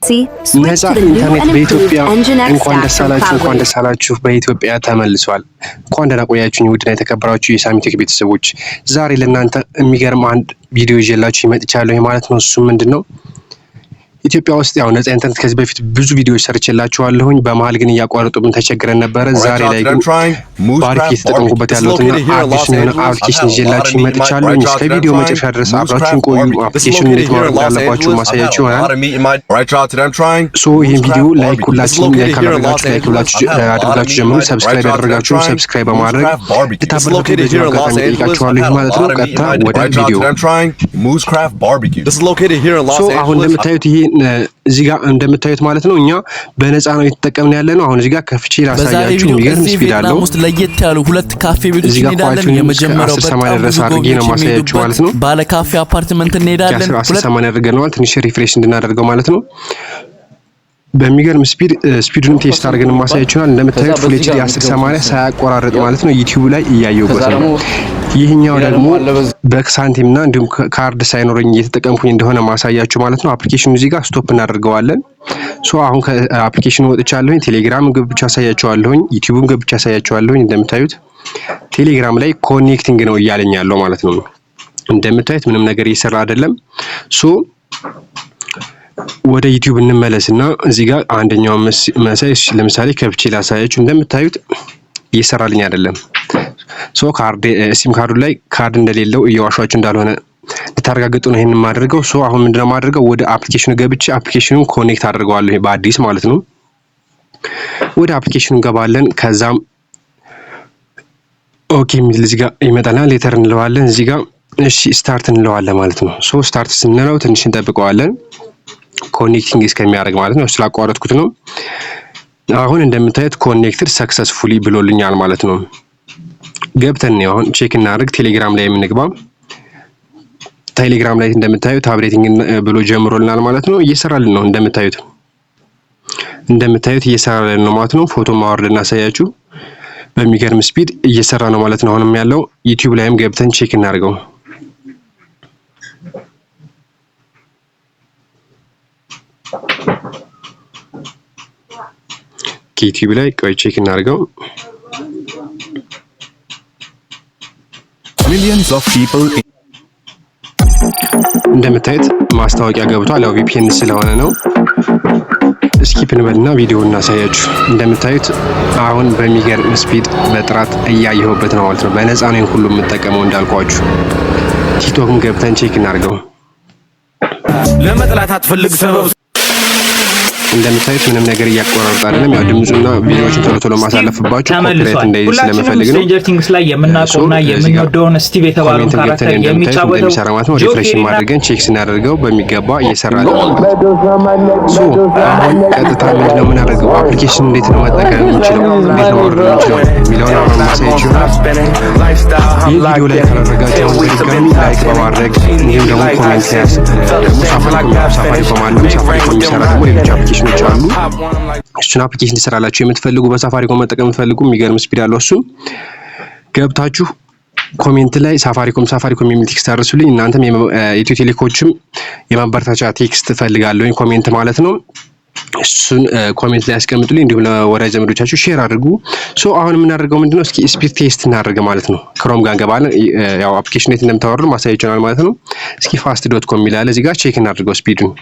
ነፃ ኢንተርኔት በኢትዮጵያ እንኳን ደስ አላችሁ በኢትዮጵያ ተመልሷል። እንኳን ደህና ቆያችሁኝ ውድና የተከበራችሁ የሳሚቴክ ቤተሰቦች። ዛሬ ለእናንተ የሚገርም አንድ ቪዲዮ ይዤላችሁ መጥቻለሁ ማለት ነው። እሱ ምንድነው? ኢትዮጵያ ውስጥ ያው ነፃ ኢንተርኔት ከዚህ በፊት ብዙ ቪዲዮዎች ሰርቼላችኋለሁኝ። በመሃል ግን እያቋረጡብን ተቸግረን ነበረ። ዛሬ ላይ ግን ባሪክ እየተጠቀምኩበት ያለውትና አፕሊኬሽን ይዤላችሁ መጥቻለሁ። እስከ ቪዲዮ መጨረሻ ድረስ አብራችሁን ቆዩ። አፕሊኬሽኑን እንዴት ማውረድ እንዳለባችሁ ማሳያችሁ ይሆናል። ሶ ይህን ቪዲዮ ላይክ ሁላችሁም አድርጋችሁ ጀምሩ። ሰብስክራይብ ያደረጋችሁ ሰብስክራይብ በማድረግ ልታበረታቱ በዚህ አጋጣሚ ጠይቃችኋለሁ ማለት ነው። ቀጥታ ወደ ቪዲዮ። ሶ አሁን እንደምታዩት ይሄ እዚህ ጋር እንደምታዩት ማለት ነው እኛ በነፃ ነው እየተጠቀምን ያለ ነው። አሁን እዚህ ጋር ከፍቼ ላሳያችሁ። የሚገርም ስፒድ አለው። ለየት ያሉ ሁለት ካፌ ቤቶች እንሄዳለን። የመጀመሪያው በጣም ድረስ አድርጌ ነው ማሳያችሁ ማለት ነው። ባለ ካፌ አፓርትመንት እንሄዳለን። 1080 አድርገናል ትንሽ ሪፍሬሽ እንድናደርገው ማለት ነው። በሚገርም ስፒዱን ቴስት አድርገን ማሳያችሁናል። እንደምታዩት ፉል ኤችዲ 1080 ሳያቆራረጥ ማለት ነው ዩቲዩብ ላይ እያየሁበት ነው። ይህኛው ደግሞ በሳንቲምና እንዲሁም ካርድ ሳይኖረኝ እየተጠቀምኩኝ እንደሆነ ማሳያችሁ ማለት ነው። አፕሊኬሽኑ እዚህ ጋር ስቶፕ እናደርገዋለን። ሶ አሁን ከአፕሊኬሽኑ ወጥቻለሁኝ። ቴሌግራም ገብቼ አሳያችኋለሁኝ፣ ዩቲዩብን ገብቼ አሳያችኋለሁኝ። እንደምታዩት ቴሌግራም ላይ ኮኔክቲንግ ነው እያለኝ ያለው ማለት ነው። እንደምታዩት ምንም ነገር እየሰራ አይደለም። ሶ ወደ ዩቲዩብ እንመለስና እዚህ ጋር አንደኛው መሳይስ ለምሳሌ ከብቼ ላሳያችሁ። እንደምታዩት እየሰራልኝ አይደለም። ሶ ሲም ካርዱ ላይ ካርድ እንደሌለው እየዋሻችሁ እንዳልሆነ ልታረጋግጡ ነው ይሄንን ማድረገው። ሶ አሁን ምንድነው ማድረገው? ወደ አፕሊኬሽኑ ገብቼ አፕሊኬሽኑን ኮኔክት አድርገዋለሁ በአዲስ ማለት ነው። ወደ አፕሊኬሽኑ ገባለን። ከዛም ኦኬ የሚል እዚህ ጋር ይመጣልና ሌተር እንለዋለን። እዚህ ጋር እሺ ስታርት እንለዋለን ማለት ነው። ሶ ስታርት ስንለው ትንሽ እንጠብቀዋለን ኮኔክቲንግ እስከሚያደርግ ማለት ነው። ስላቋረጥኩት ነው። አሁን እንደምታዩት ኮኔክትድ ሰክሰስፉሊ ብሎልኛል ማለት ነው። ገብተን ነው አሁን ቼክ እናድርግ። ቴሌግራም ላይ የምንግባ። ቴሌግራም ላይ እንደምታዩት አፕዴቲንግ ብሎ ጀምሮልናል ማለት ነው። እየሰራልን ነው እንደምታዩት እየሰራልን ነው ማለት ነው። ፎቶ ማውረድ እናሳያችሁ። በሚገርም ስፒድ እየሰራ ነው ማለት ነው። አሁንም ያለው ዩቲዩብ ላይም ገብተን ቼክ እናድርገው። ዩቲዩብ ላይ ቆይ ቼክ እናድርገው። Millions of people እንደምታዩት ማስታወቂያ ገብቷል። ያው ቪፒኤን ስለሆነ ነው። ስኪፕ እንበልና ቪዲዮ እናሳያችሁ። እንደምታዩት አሁን በሚገርም ስፒድ በጥራት እያየሁበት ነው ማለት ነው። በነፃ ነው ሁሉ የምጠቀመው እንዳልኳችሁ። ቲክቶክም ገብተን ቼክ እናድርገው። ለመጥላት አትፈልግ ሰበብ እንደምታዩት ምንም ነገር እያቆራረጠ አይደለም። ያው ድምጹና ቪዲዮዎችን ቶሎ ማሳለፍባችሁ ኮፒራይት እንዳይዝ ስለምፈልግ ነው። ስትሬንጀር ቲንግስ ላይ የምናውቀውና የምንወደውን ስቲቭ የተባለው ካራክተር የሚጫወተው ማለት ነው። ሪፍሬሽ ማድረግን ቼክ ስናደርገው በሚገባ እየሰራ ነው። ሶ አሁን ቀጥታ ምንድነው የምናደርገው? አፕሊኬሽን እንዴት ነው መጠቀም የምንችለው፣ እንዴት ነው ማውረድ የምንችለው የሚለውን አሁን ማሳያችሁ ይሆናል። ይህ ቪዲዮ ላይ ካላደረጋችሁ በድጋሚ ላይክ በማድረግ እንዲሁም ደግሞ ኮሜንት ላይ ደግሞ ሳፋሪኮም አሉ። ሳፋሪኮም የሚሰራ ደግሞ ሌሎች አፕሊኬሽን አሉ። እሱን አፕሊኬሽን ትሰራላችሁ የምትፈልጉ በሳፋሪኮም መጠቀም የምትፈልጉ የሚገርም ስፒድ አለው። እሱም ገብታችሁ ኮሜንት ላይ ሳፋሪኮም የሚል ቴክስት አድርሱልኝ። እናንተም ኢትዮ ቴሌኮችም የማበረታቻ ቴክስት ፈልጋለሁ ኮሜንት ማለት ነው። እሱን ኮሜንት ላይ አስቀምጡልኝ። እንዲሁም ለወዳጅ ዘመዶቻችሁ ሼር አድርጉ። ሶ አሁን የምናደርገው ምንድነው? እስኪ ስፒድ ቴስት እናደርግ ማለት ነው። ክሮም ጋር እንገባለን። ያው አፕሊኬሽን እንዴት እንደምታወርዱ ማሳያችኋል ማለት ነው። እስኪ fast.com ይላል እዚህ ጋር ቼክ እናድርገው ስፒዱን።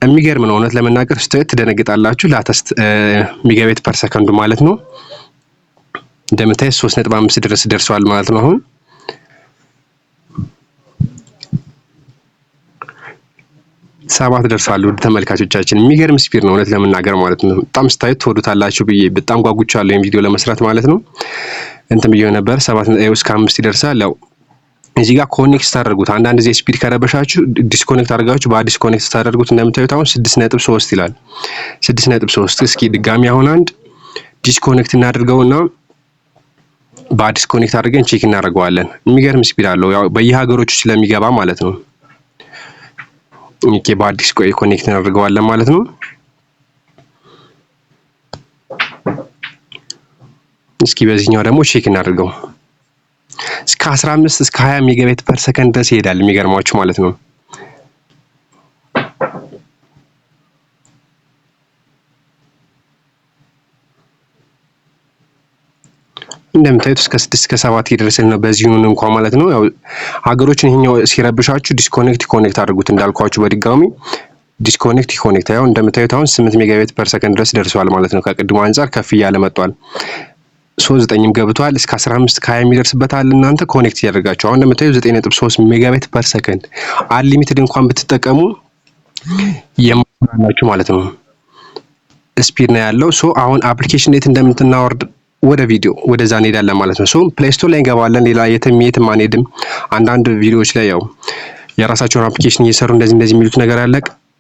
የሚገርም ነው እውነት ለመናገር ስታዩት ትደነግጣላችሁ። ላተስት ሜጋባይት ፐር ሰከንድ ማለት ነው። እንደምታዩት 3.5 ድረስ ደርሷል ማለት ነው። አሁን 7 ደርሷል። ውድ ተመልካቾቻችን የሚገርም ስፒድ ነው እውነት ለመናገር ማለት ነው። በጣም ስታዩት ትወዱታላችሁ ብዬ በጣም ጓጉቻለሁ ይሄን ቪዲዮ ለመስራት ማለት ነው። እንትን ብዬ ነበር 7.5 ይደርሳል። ያው እዚህ ጋር ኮኔክት ታደርጉት። አንዳንድ ጊዜ ስፒድ ከረበሻችሁ ዲስኮኔክት አድርጋችሁ በአዲስ ኮኔክት ታደርጉት። እንደምታዩት አሁን 6.3 ይላል። 6.3 እስኪ ድጋሚ አሁን አንድ ዲስኮኔክት እናድርገውና በአዲስ ኮኔክት አድርገን ቼክ እናደርገዋለን። የሚገርም ስፒድ አለው ያው በየሀገሮቹ ስለሚገባ ማለት ነው። ኦኬ በአዲስ ኮኔክት እናደርገዋለን ማለት ነው። እስኪ በዚህኛው ደግሞ ቼክ እናድርገው። እስከ 15 እስከ 20 ሜጋባይት ፐር ሰከንድ ድረስ ይሄዳል። የሚገርማችሁ ማለት ነው። እንደምታዩት እስከ 6 እስከ 7 ይደርሳል ነው በዚሁን እንኳን ማለት ነው። ያው ሀገሮችን ይሄኛው ሲረብሻችሁ ዲስኮኔክት ኮኔክት አድርጉት እንዳልኳችሁ በድጋሚ ዲስኮኔክት ኮኔክት። ያው እንደምታዩት አሁን 8 ሜጋባይት ፐር ሰከንድ ድረስ ደርሷል ማለት ነው። ከቅድሙ አንፃር ከፍ እያለ መጥቷል። 9ም ገብቷል እስከ 15 ከ20 የሚደርስበታል። እናንተ ኮኔክት ያደርጋችሁ አሁን እንደምታዩት 9.3 ሜጋባይት ፐር ሰከንድ አንሊሚትድ እንኳን ብትጠቀሙ የማናችሁ ማለት ነው ስፒድ ነው ያለው። ሶ አሁን አፕሊኬሽን እንዴት እንደምትናወርድ ወደ ቪዲዮ ወደዛ እንሄዳለን ማለት ነው። ሶ ፕሌይ ስቶር ላይ እንገባለን። ሌላ የትም አንሄድም። አንዳንድ ቪዲዮዎች ላይ ያው የራሳቸውን አፕሊኬሽን እየሰሩ እንደዚህ የሚሉት ነገር አለ።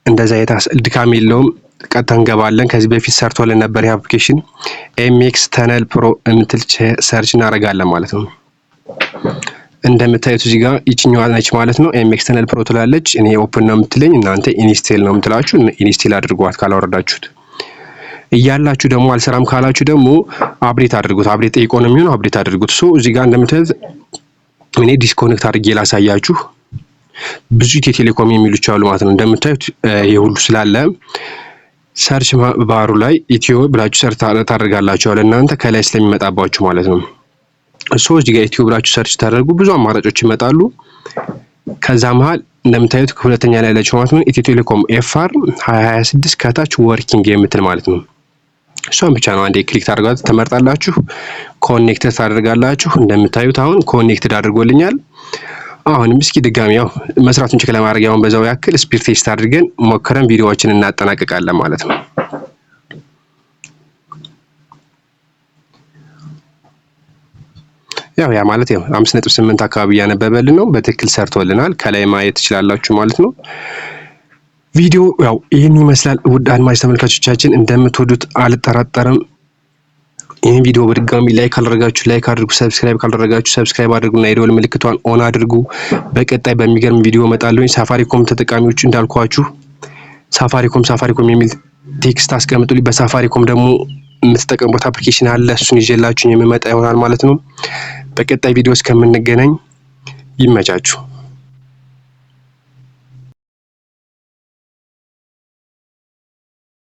እንደዛ ድካም የለውም። ቀጥታ እንገባለን። ከዚህ በፊት ሰርቶልን ነበር ይሄ አፕሊኬሽን ኤምኤክስ ተነል ፕሮ እንትን ሰርች እናደርጋለን ማለት ነው። እንደምታዩት እዚህ ጋር ይችኛዋ ነች ማለት ነው። ኤምኤክስ ተነል ፕሮ ትላለች። እኔ ኦፕን ነው የምትለኝ፣ እናንተ ኢንስቴል ነው የምትላችሁ። ኢንስቴል አድርጓት ካላወረዳችሁት እያላችሁ ደግሞ አልሰራም ካላችሁ ደግሞ አፕዴት አድርጉት። አፕዴት ጠይቆ ነው የሚሆነው። አፕዴት አድርጉት። ሶ እዚህ ጋር እንደምታዩት እኔ ዲስኮኔክት አድርጌ ላሳያችሁ። ብዙ ኢትዮ ቴሌኮም የሚሉት አሉ ማለት ነው። እንደምታዩት የሁሉ ስላለ ሰርች ባሩ ላይ ኢትዮ ብላችሁ ሰርች ታደርጋላችሁ ለእናንተ ከላይ ስለሚመጣባችሁ ማለት ነው። ሶ እዚህ ጋር ኢትዮ ብላችሁ ሰርች ታደርጉ ብዙ አማራጮች ይመጣሉ። ከዛ መሃል እንደምታዩት ሁለተኛ ላይ ያለችው ማለት ነው ኢትዮ ቴሌኮም ኤፍአር 2026 ከታች ወርኪንግ የምትል ማለት ነው። እሷን ብቻ ነው አንዴ ክሊክ ታደርጋላችሁ፣ ተመርጣላችሁ፣ ኮኔክትድ ታደርጋላችሁ። እንደምታዩት አሁን ኮኔክትድ አድርጎልኛል። አሁንም እስኪ ድጋሚ ያው መስራቱን ቼክ ለማድረግ ያውን በዛው ያክል ስፒድ ቴስት አድርገን ሞክረን ቪዲዮዎችን እናጠናቅቃለን ማለት ነው። ያ ማለት ያው 5.8 አካባቢ ያነበበልን ነው። በትክክል ሰርቶልናል። ከላይ ማየት ትችላላችሁ ማለት ነው። ቪዲዮ ያው ይህን ይመስላል። ውድ አድማጭ ተመልካቾቻችን እንደምትወዱት አልጠራጠርም። ይህን ቪዲዮ በድጋሚ ላይክ ካላደረጋችሁ ላይክ አድርጉ፣ ሰብስክራይብ ካላደረጋችሁ ሰብስክራይብ አድርጉና የደወል ምልክቷን ኦን አድርጉ። በቀጣይ በሚገርም ቪዲዮ እመጣለሁ። ሳፋሪኮም ተጠቃሚዎች እንዳልኳችሁ ሳፋሪኮም የሚል ቴክስት አስቀምጡልኝ። በሳፋሪኮም ደግሞ የምትጠቀሙበት አፕሊኬሽን አለ። እሱን ይዤላችሁ የምመጣ ይሆናል ማለት ነው። በቀጣይ ቪዲዮ እስከምንገናኝ ይመቻችሁ።